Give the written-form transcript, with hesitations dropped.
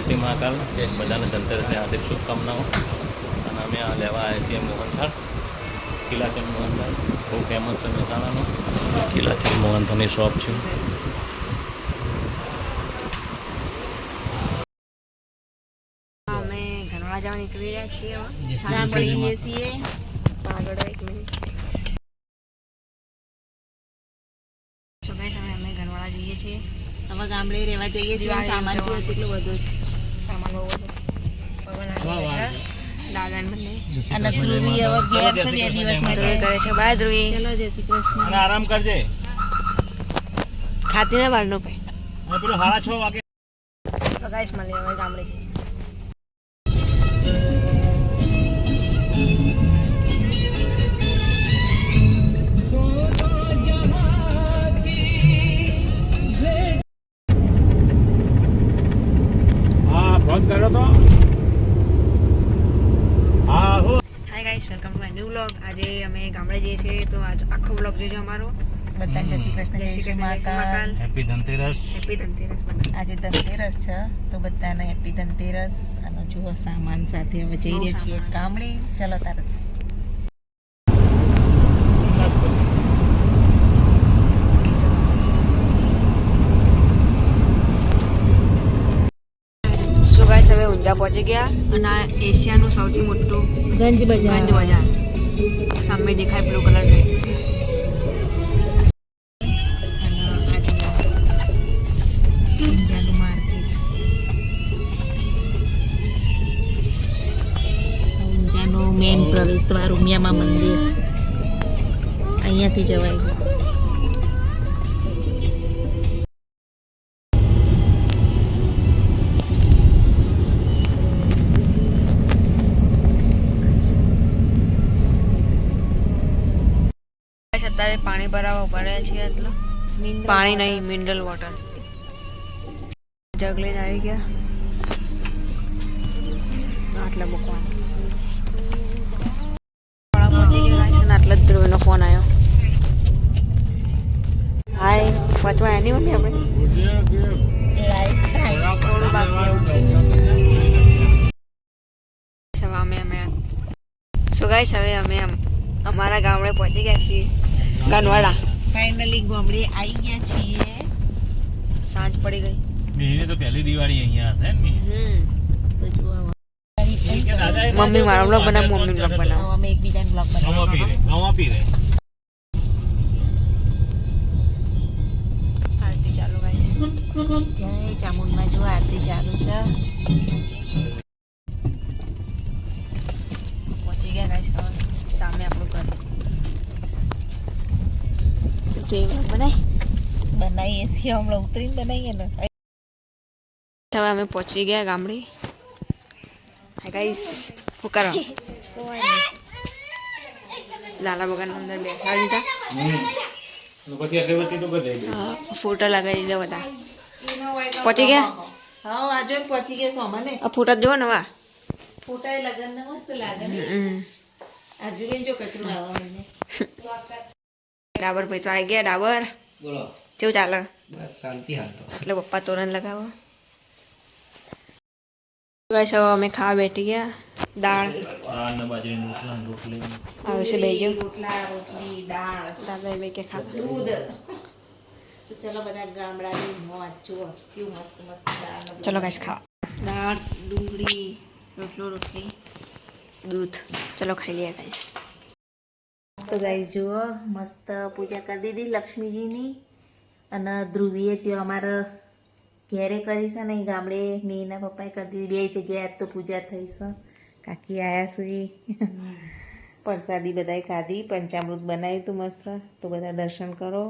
શ્રી મહાકાલ. બધાને ધનતેરસની હાર્દિક શુભકામનાઓ. અને અમે આ લેવા આવ્યા છીએ મોહનથાળ, કિલાચંદ મોહનથાળ. બહુ ફેમસ છે મહેસાણાનો. કિલાચંદ મોહનથાળની શોપ છે. અમે ઘરવા જવા નીકળી રહ્યા છીએ. સાંભળીએ છીએ આગળ 1 મિનિટ. સો ગાઈસ અમે ઘરવાળા જઈએ છીએ. હવે ગામડે રહેવા જઈએ છીએ. સામાન જો કેટલો બધો સામાન બહુ બધો. દાદા ને અને ધ્રુવી હવે ઘેર છે 2 દિવસમાં ધ્રુવી કરે છે. બાય ધ્રુવી. ચલો જય શ્રી કૃષ્ણ. અને આરામ કરજે. ખાતી ના બહારનો ભાઈ. અને પેલો 6:30 વાગે. તો ગાઈસ મળીએ હવે ગામડે જઈએ. Hi guys, welcome to my new vlog. આજે અમે ગામડે જઈએ છીએ, તો આજ આખો વ્લોગ જોજો અમારો. બધાને જય શ્રી કૃષ્ણ. જય શ્રી કૃષ્ણ, જય શ્રી મહાકાલ. હેપી ધનતેરસ. હેપી ધનતેરસ બધા. આજે ધનતેરસ છે તો બધાને હેપી ધનતેરસ. અને જુઓ સામાન સાથે હવે જઈ રહ્યા છીએ ગામડે. ચલો તારે સો ગાઈસ હવે ઊંઝા પહોંચી ગયા. અને આ એશિયાનું સૌથી મોટું ગંજ બજાર. ગંજ બજાર સામે દેખાય બ્લુ કલર નું. ઊંઝાનું માર્કેટ. ઊંઝાનું મેઇન પ્રવેશ દ્વાર ઉમિયામાં મંદિર. અહીંયાથી જવાય છે. અત્યારે પાણી ભરાવા ઉભા રહ્યા છીએ. એટલે પાણી નહીં, મિનરલ વોટર. જગ લઈને આવી ગયા. આટલા મૂકવાનું પહોંચી ગયા ગાઈસ. અને આટલા જ ધ્રુવનો ફોન આવ્યો. હાય, વાંચવા એની મમ્મી આપણે લાઈટ ચાલે. થોડું બાકી હવે અમે સો ગાઈસ હવે અમે અમારા ગામડે પહોંચી ગયા છીએ. ગનવાડા ફાઇનલી ગામડે આવી ગયા છીએ. સાંજ પડી ગઈ. મેની તો પહેલી દિવાળી અહીંયા હશે ને. તો જુઓ મમ્મી મારો બ્લોગ બનાવ, મમ્મી બ્લોગ બનાવ. અમે એકબીજાને બ્લોગ બનાવીએ. ગામમાં પી રે. આરતી ચાલુ ગાઈસ. જય ચામુંડમાં જો આરતી ચાલુ છે. પહોંચી ગયા ગાઈસ. હવે સામે આપણું ઘર. તો એ બ્લોગ બનાવીએ છીએ. હમણાં ઉતરીને બનાવીએ ને. હવે અમે પહોંચી ગયા ગામડે. હાય ગાઈસ, શું કરો? લાલા બગાન અંદર બેસાડી દીધા. પછી અગરબત્તી તો કરી દે. ફોટા લગાવી દીધા બધા. પહોંચી ગયા. હા આજે પહોંચી ગયા સોમાને. આ ફોટા જો ને વા. ફોટા એ લગન ને મસ્ત લાગે ને. આજે બેન જો કચરો લાવવા મને. ડાબર ભાઈ તો આવી ગયા. ડાબર બોલો. કેવું ચાલે? બસ શાંતિ હાલ તો. એટલે પપ્પા તોરણ લગાવો. ગાઈસ હવે અમે ખાવા બેઠી ગયા. દાળ અને બાજરીની રોટલી. આવે છે બેજો. રોટલા રોટલી દાળ દાદા બે કે ખાવા. દૂધ. તો ચલો બધા ગામડાની મોજ જુઓ કેવું મસ્ત મસ્ત દાળ. ચલો ગાઈસ ખાવા. દાળ, ડુંગળી, રોટલો, રોટલી, દૂધ. ચલો ખાઈ લઈએ ગાઈસ. તો ગાઈસ જુઓ મસ્ત પૂજા કરી દીધી લક્ષ્મીજીની. અને ધ્રુવીએ ત્યાં અમારા ઘેરે કરી છે ને ગામડે મેના પપ્પાએ કરી દીધી. 2 જગ્યાએ આજ તો પૂજા થઈ છે. કાકી આવ્યા છે. પ્રસાદી બધાએ ખાધી. પંચામૃત બનાવ્યું હતું મસ્ત. તો બધા દર્શન કરો.